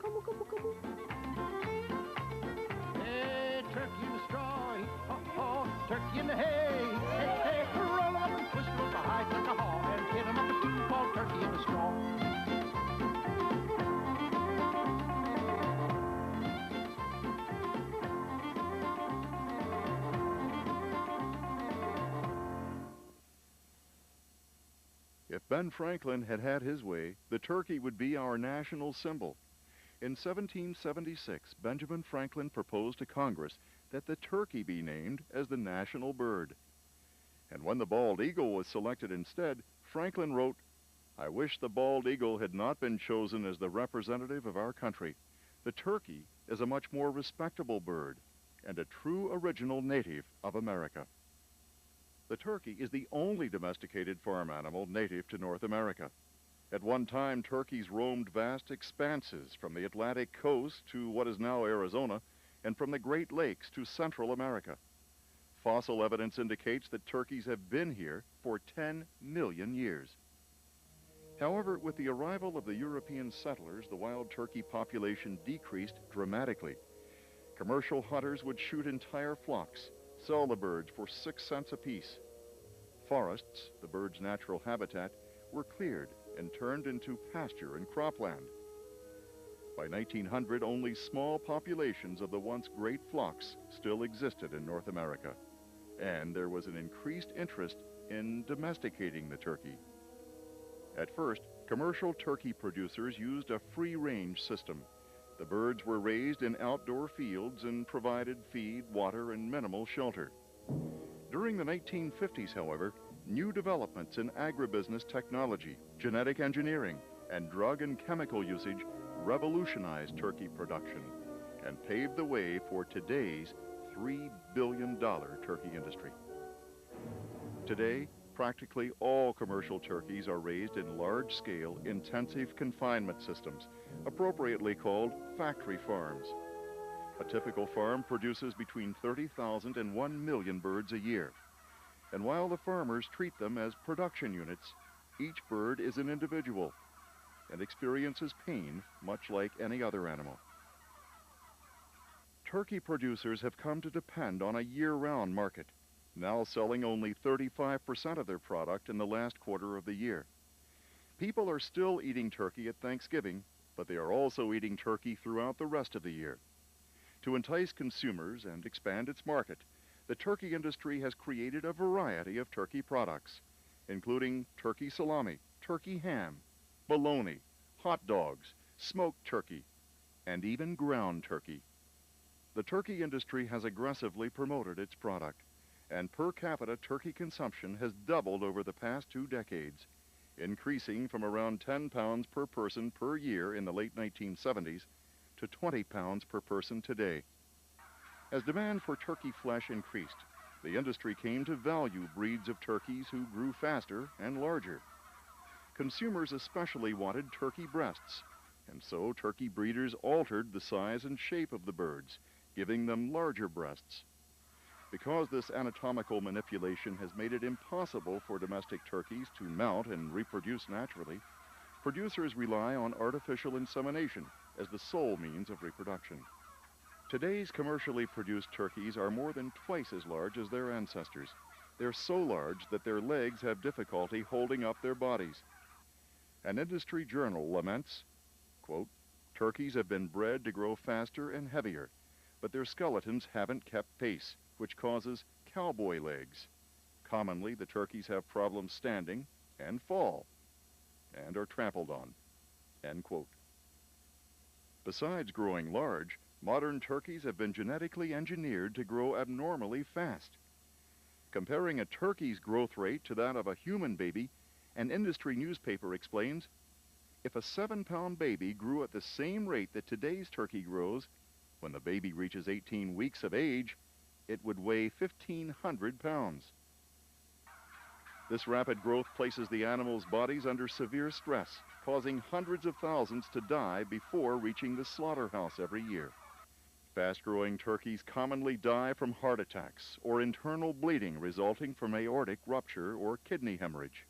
Come on, come on, come on. Hey, turkey in the straw, ho, turkey in the hay. Hey, roll up and twist with the hide like a haw, and hit 'em up a tune called turkey in the straw. If Ben Franklin had had his way, the turkey would be our national symbol. In 1776, Benjamin Franklin proposed to Congress that the turkey be named as the national bird. And when the bald eagle was selected instead, Franklin wrote, "I wish the bald eagle had not been chosen as the representative of our country. The turkey is a much more respectable bird and a true original native of America." The turkey is the only domesticated farm animal native to North America. At one time, turkeys roamed vast expanses from the Atlantic coast to what is now Arizona, and from the Great Lakes to Central America. Fossil evidence indicates that turkeys have been here for 10 million years. However, with the arrival of the European settlers, the wild turkey population decreased dramatically. Commercial hunters would shoot entire flocks, sell the birds for 6 cents apiece. Forests, the bird's natural habitat, were cleared and turned into pasture and cropland. By 1900, only small populations of the once great flocks still existed in North America, and there was an increased interest in domesticating the turkey. At first, commercial turkey producers used a free-range system. The birds were raised in outdoor fields and provided feed, water, and minimal shelter. During the 1950s, however, new developments in agribusiness technology, genetic engineering, and drug and chemical usage revolutionized turkey production and paved the way for today's $3 billion turkey industry. Today, practically all commercial turkeys are raised in large-scale, intensive confinement systems, appropriately called factory farms. A typical farm produces between 30,000 and 1 million birds a year. And while the farmers treat them as production units, each bird is an individual and experiences pain much like any other animal. Turkey producers have come to depend on a year-round market, now selling only 35% of their product in the last quarter of the year. People are still eating turkey at Thanksgiving, but they are also eating turkey throughout the rest of the year. To entice consumers and expand its market, the turkey industry has created a variety of turkey products, including turkey salami, turkey ham, bologna, hot dogs, smoked turkey, and even ground turkey. The turkey industry has aggressively promoted its product, and per capita turkey consumption has doubled over the past 2 decades, increasing from around 10 pounds per person per year in the late 1970s to 20 pounds per person today. As demand for turkey flesh increased, the industry came to value breeds of turkeys who grew faster and larger. Consumers especially wanted turkey breasts, and so turkey breeders altered the size and shape of the birds, giving them larger breasts. Because this anatomical manipulation has made it impossible for domestic turkeys to mount and reproduce naturally, producers rely on artificial insemination as the sole means of reproduction. Today's commercially produced turkeys are more than twice as large as their ancestors. They're so large that their legs have difficulty holding up their bodies. An industry journal laments, quote, "Turkeys have been bred to grow faster and heavier, but their skeletons haven't kept pace, which causes cowboy legs. Commonly, the turkeys have problems standing and fall and are trampled on," end quote. Besides growing large, modern turkeys have been genetically engineered to grow abnormally fast. Comparing a turkey's growth rate to that of a human baby, an industry newspaper explains, if a 7-pound baby grew at the same rate that today's turkey grows, when the baby reaches 18 weeks of age, it would weigh 1,500 pounds. This rapid growth places the animals' bodies under severe stress, causing hundreds of thousands to die before reaching the slaughterhouse every year. Fast-growing turkeys commonly die from heart attacks or internal bleeding resulting from aortic rupture or kidney hemorrhage.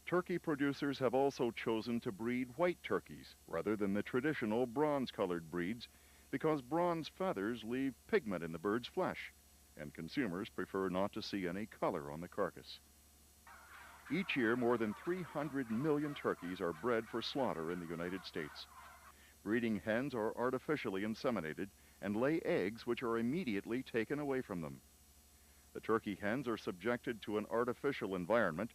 Turkey producers have also chosen to breed white turkeys rather than the traditional bronze-colored breeds because bronze feathers leave pigment in the bird's flesh, and consumers prefer not to see any color on the carcass. Each year, more than 300 million turkeys are bred for slaughter in the United States. Breeding hens are artificially inseminated and lay eggs which are immediately taken away from them. The turkey hens are subjected to an artificial environment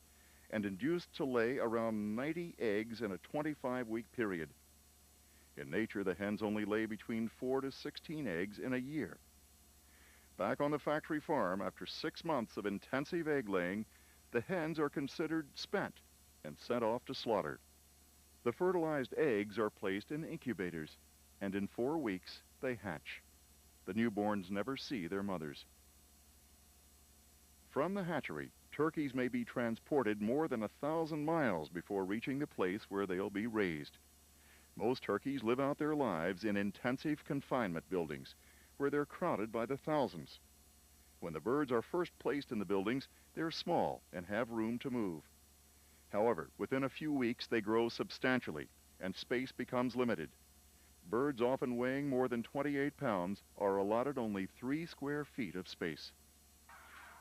and induced to lay around 90 eggs in a 25-week period. In nature, the hens only lay between 4 to 16 eggs in a year. Back on the factory farm, after 6 months of intensive egg laying, the hens are considered spent and sent off to slaughter. The fertilized eggs are placed in incubators, and in 4 weeks they hatch. The newborns never see their mothers. From the hatchery, turkeys may be transported more than 1,000 miles before reaching the place where they'll be raised. Most turkeys live out their lives in intensive confinement buildings, where they're crowded by the thousands. When the birds are first placed in the buildings, they're small and have room to move. However, within a few weeks, they grow substantially, and space becomes limited. Birds often weighing more than 28 pounds are allotted only 3 square feet of space.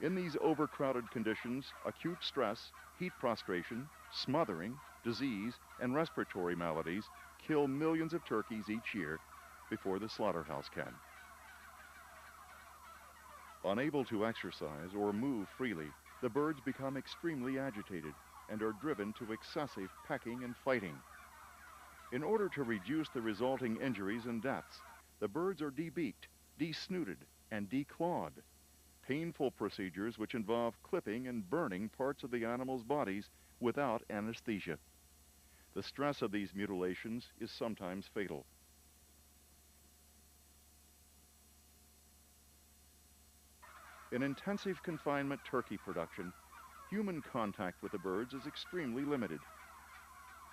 In these overcrowded conditions, acute stress, heat prostration, smothering, disease, and respiratory maladies kill millions of turkeys each year before the slaughterhouse can. Unable to exercise or move freely, the birds become extremely agitated and are driven to excessive pecking and fighting. In order to reduce the resulting injuries and deaths, the birds are debeaked, desnooted, and declawed. Painful procedures which involve clipping and burning parts of the animal's bodies without anesthesia. The stress of these mutilations is sometimes fatal. In intensive confinement turkey production, human contact with the birds is extremely limited.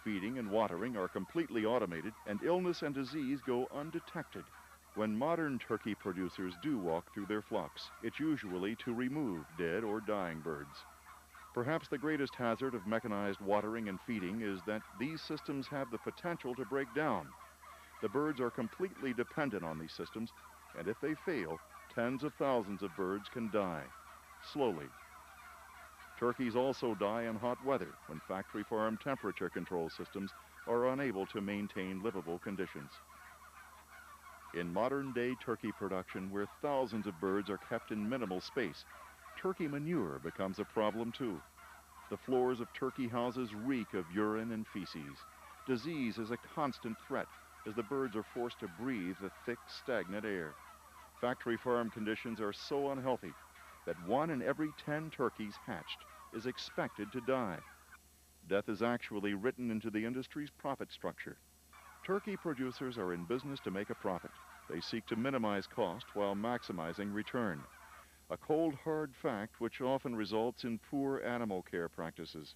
Feeding and watering are completely automated, and illness and disease go undetected. When modern turkey producers do walk through their flocks, it's usually to remove dead or dying birds. Perhaps the greatest hazard of mechanized watering and feeding is that these systems have the potential to break down. The birds are completely dependent on these systems, and if they fail, tens of thousands of birds can die, slowly. Turkeys also die in hot weather when factory farm temperature control systems are unable to maintain livable conditions. In modern-day turkey production, where thousands of birds are kept in minimal space, turkey manure becomes a problem too. The floors of turkey houses reek of urine and feces. Disease is a constant threat as the birds are forced to breathe the thick, stagnant air. Factory farm conditions are so unhealthy that 1 in every 10 turkeys hatched is expected to die. Death is actually written into the industry's profit structure. Turkey producers are in business to make a profit. They seek to minimize cost while maximizing return. A cold, hard fact which often results in poor animal care practices.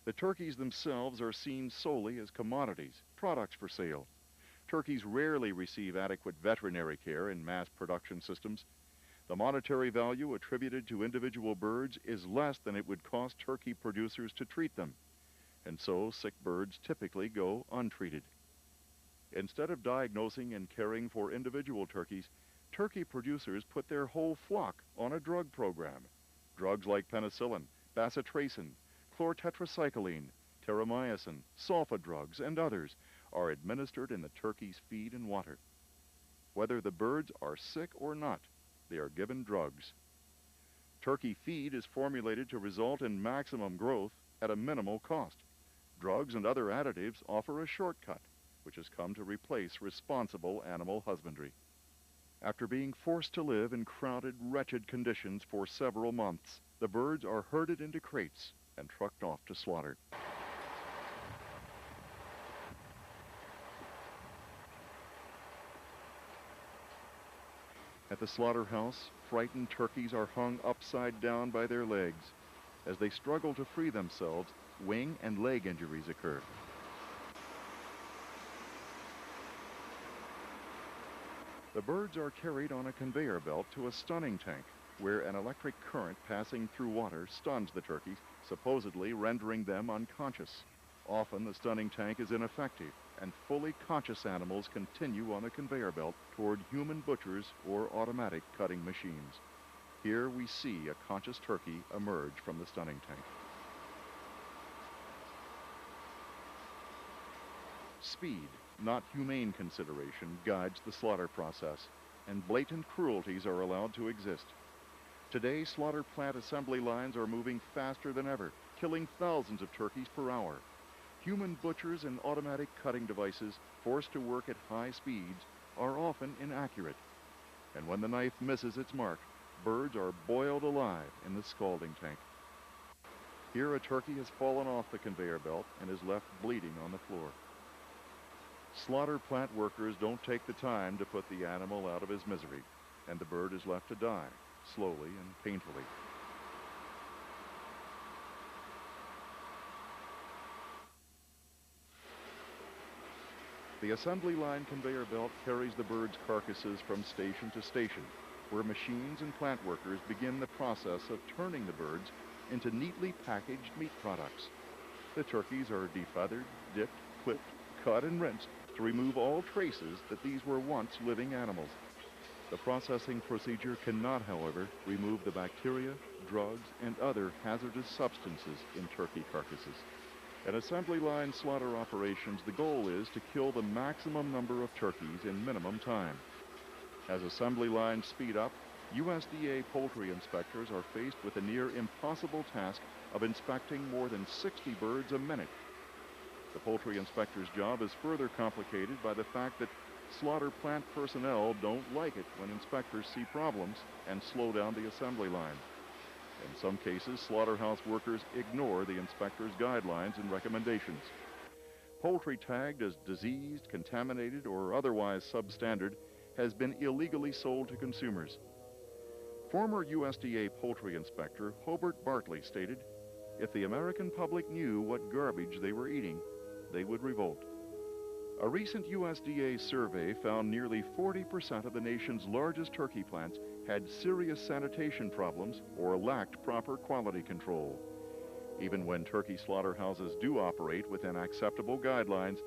The turkeys themselves are seen solely as commodities, products for sale. Turkeys rarely receive adequate veterinary care in mass production systems. The monetary value attributed to individual birds is less than it would cost turkey producers to treat them, and so sick birds typically go untreated. Instead of diagnosing and caring for individual turkeys, turkey producers put their whole flock on a drug program. Drugs like penicillin, bacitracin, chlortetracycline, terramycin, sulfa drugs, and others are administered in the turkey's feed and water. Whether the birds are sick or not, they are given drugs. Turkey feed is formulated to result in maximum growth at a minimal cost. Drugs and other additives offer a shortcut, which has come to replace responsible animal husbandry. After being forced to live in crowded, wretched conditions for several months, the birds are herded into crates and trucked off to slaughter. At the slaughterhouse, frightened turkeys are hung upside down by their legs. As they struggle to free themselves, wing and leg injuries occur. The birds are carried on a conveyor belt to a stunning tank, where an electric current passing through water stuns the turkeys, supposedly rendering them unconscious. Often the stunning tank is ineffective, and fully conscious animals continue on the conveyor belt toward human butchers or automatic cutting machines. Here we see a conscious turkey emerge from the stunning tank. Speed, not humane consideration, guides the slaughter process, and blatant cruelties are allowed to exist. Today, slaughter plant assembly lines are moving faster than ever, killing thousands of turkeys per hour. Human butchers and automatic cutting devices, forced to work at high speeds, are often inaccurate. And when the knife misses its mark, birds are boiled alive in the scalding tank. Here a turkey has fallen off the conveyor belt and is left bleeding on the floor. Slaughter plant workers don't take the time to put the animal out of his misery, and the bird is left to die, slowly and painfully. The assembly line conveyor belt carries the birds' carcasses from station to station, where machines and plant workers begin the process of turning the birds into neatly packaged meat products. The turkeys are defeathered, dipped, clipped, cut, and rinsed to remove all traces that these were once living animals. The processing procedure cannot, however, remove the bacteria, drugs, and other hazardous substances in turkey carcasses. At assembly line slaughter operations, the goal is to kill the maximum number of turkeys in minimum time. As assembly lines speed up, USDA poultry inspectors are faced with the near impossible task of inspecting more than 60 birds a minute. The poultry inspector's job is further complicated by the fact that slaughter plant personnel don't like it when inspectors see problems and slow down the assembly line. In some cases, slaughterhouse workers ignore the inspector's guidelines and recommendations. Poultry tagged as diseased, contaminated, or otherwise substandard has been illegally sold to consumers. Former USDA poultry inspector Hobart Bartley stated, "If the American public knew what garbage they were eating, they would revolt." A recent USDA survey found nearly 40% of the nation's largest turkey plants had serious sanitation problems or lacked proper quality control. Even when turkey slaughterhouses do operate within acceptable guidelines,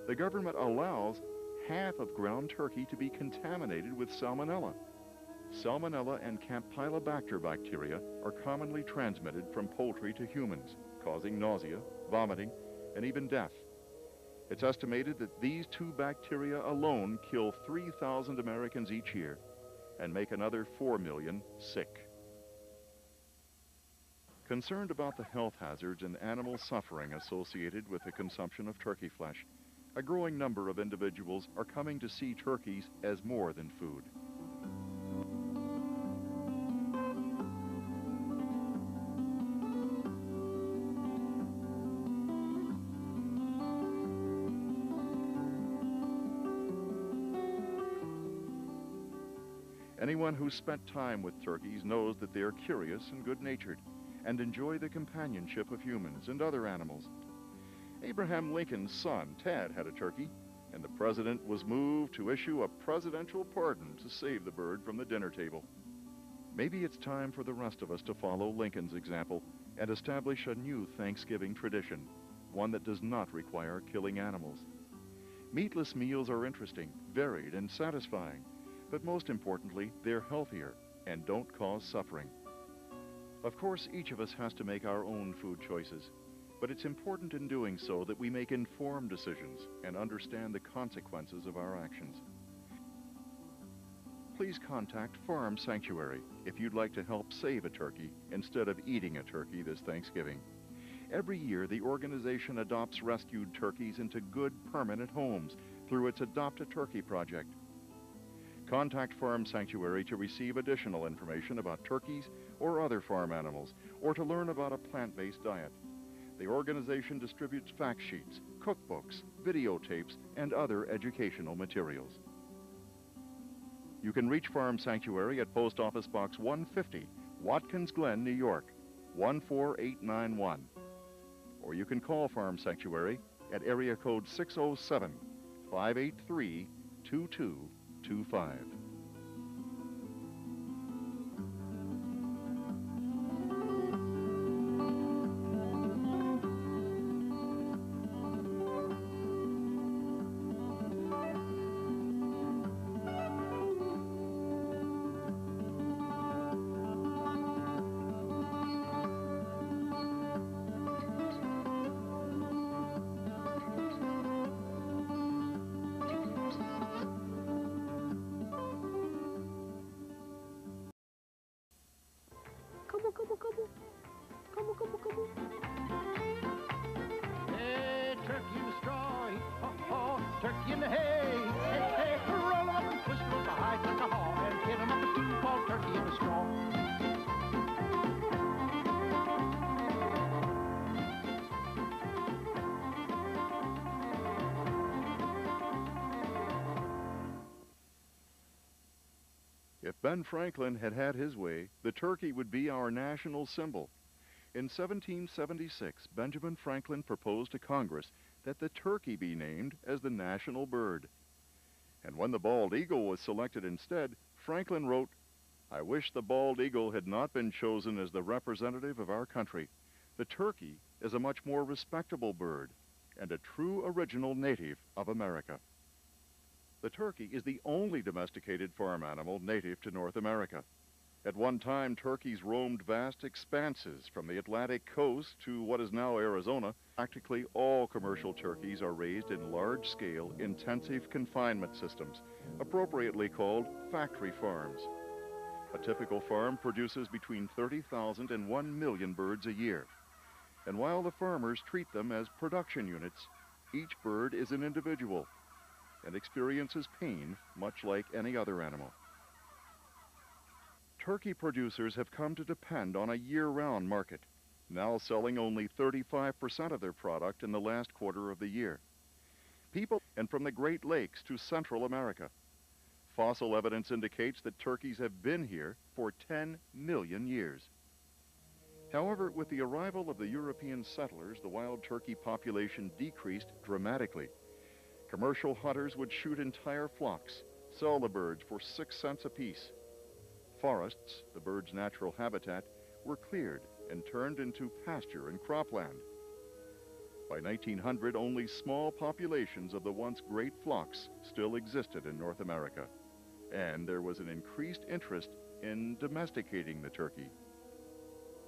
the government allows half of ground turkey to be contaminated with salmonella. Salmonella and Campylobacter bacteria are commonly transmitted from poultry to humans, causing nausea, vomiting, and even death. It's estimated that these two bacteria alone kill 3,000 Americans each year and make another 4 million sick. Concerned about the health hazards and animal suffering associated with the consumption of turkey flesh, a growing number of individuals are coming to see turkeys as more than food. Anyone who's spent time with turkeys knows that they are curious and good-natured and enjoy the companionship of humans and other animals. Abraham Lincoln's son, Tad, had a turkey, and the president was moved to issue a presidential pardon to save the bird from the dinner table. Maybe it's time for the rest of us to follow Lincoln's example and establish a new Thanksgiving tradition, one that does not require killing animals. Meatless meals are interesting, varied, and satisfying, but most importantly, they're healthier and don't cause suffering. Of course, each of us has to make our own food choices, but it's important in doing so that we make informed decisions and understand the consequences of our actions. Please contact Farm Sanctuary if you'd like to help save a turkey instead of eating a turkey this Thanksgiving. Every year, the organization adopts rescued turkeys into good permanent homes through its Adopt a Turkey project. Contact Farm Sanctuary to receive additional information about turkeys or other farm animals, or to learn about a plant-based diet. The organization distributes fact sheets, cookbooks, videotapes, and other educational materials. You can reach Farm Sanctuary at Post Office Box 150, Watkins Glen, New York, 14891. Or you can call Farm Sanctuary at area code 607-583-2225. If Ben Franklin had had his way, the turkey would be our national symbol. In 1776, Benjamin Franklin proposed to Congress that the turkey be named as the national bird. And when the bald eagle was selected instead, Franklin wrote, "I wish the bald eagle had not been chosen as the representative of our country. The turkey is a much more respectable bird and a true original native of America." The turkey is the only domesticated farm animal native to North America. At one time, turkeys roamed vast expanses from the Atlantic coast to what is now Arizona. Practically all commercial turkeys are raised in large-scale, intensive confinement systems, appropriately called factory farms. A typical farm produces between 30,000 and 1 million birds a year. And while the farmers treat them as production units, each bird is an individual and experiences pain much like any other animal. Turkey producers have come to depend on a year-round market, now selling only 35% of their product in the last quarter of the year. People, and from the Great Lakes to Central America. Fossil evidence indicates that turkeys have been here for 10 million years. However, with the arrival of the European settlers, the wild turkey population decreased dramatically. Commercial hunters would shoot entire flocks, sell the birds for 6 cents apiece. Forests, the bird's natural habitat, were cleared and turned into pasture and cropland. By 1900, only small populations of the once great flocks still existed in North America, and there was an increased interest in domesticating the turkey.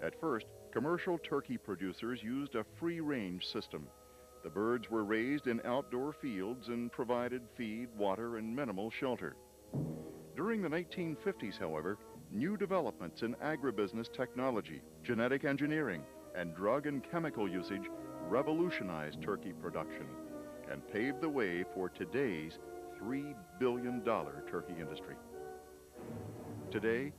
At first, commercial turkey producers used a free-range system. The birds were raised in outdoor fields and provided feed, water, and minimal shelter. During the 1950s, however, new developments in agribusiness technology, genetic engineering, and drug and chemical usage revolutionized turkey production and paved the way for today's $3 billion turkey industry. Today,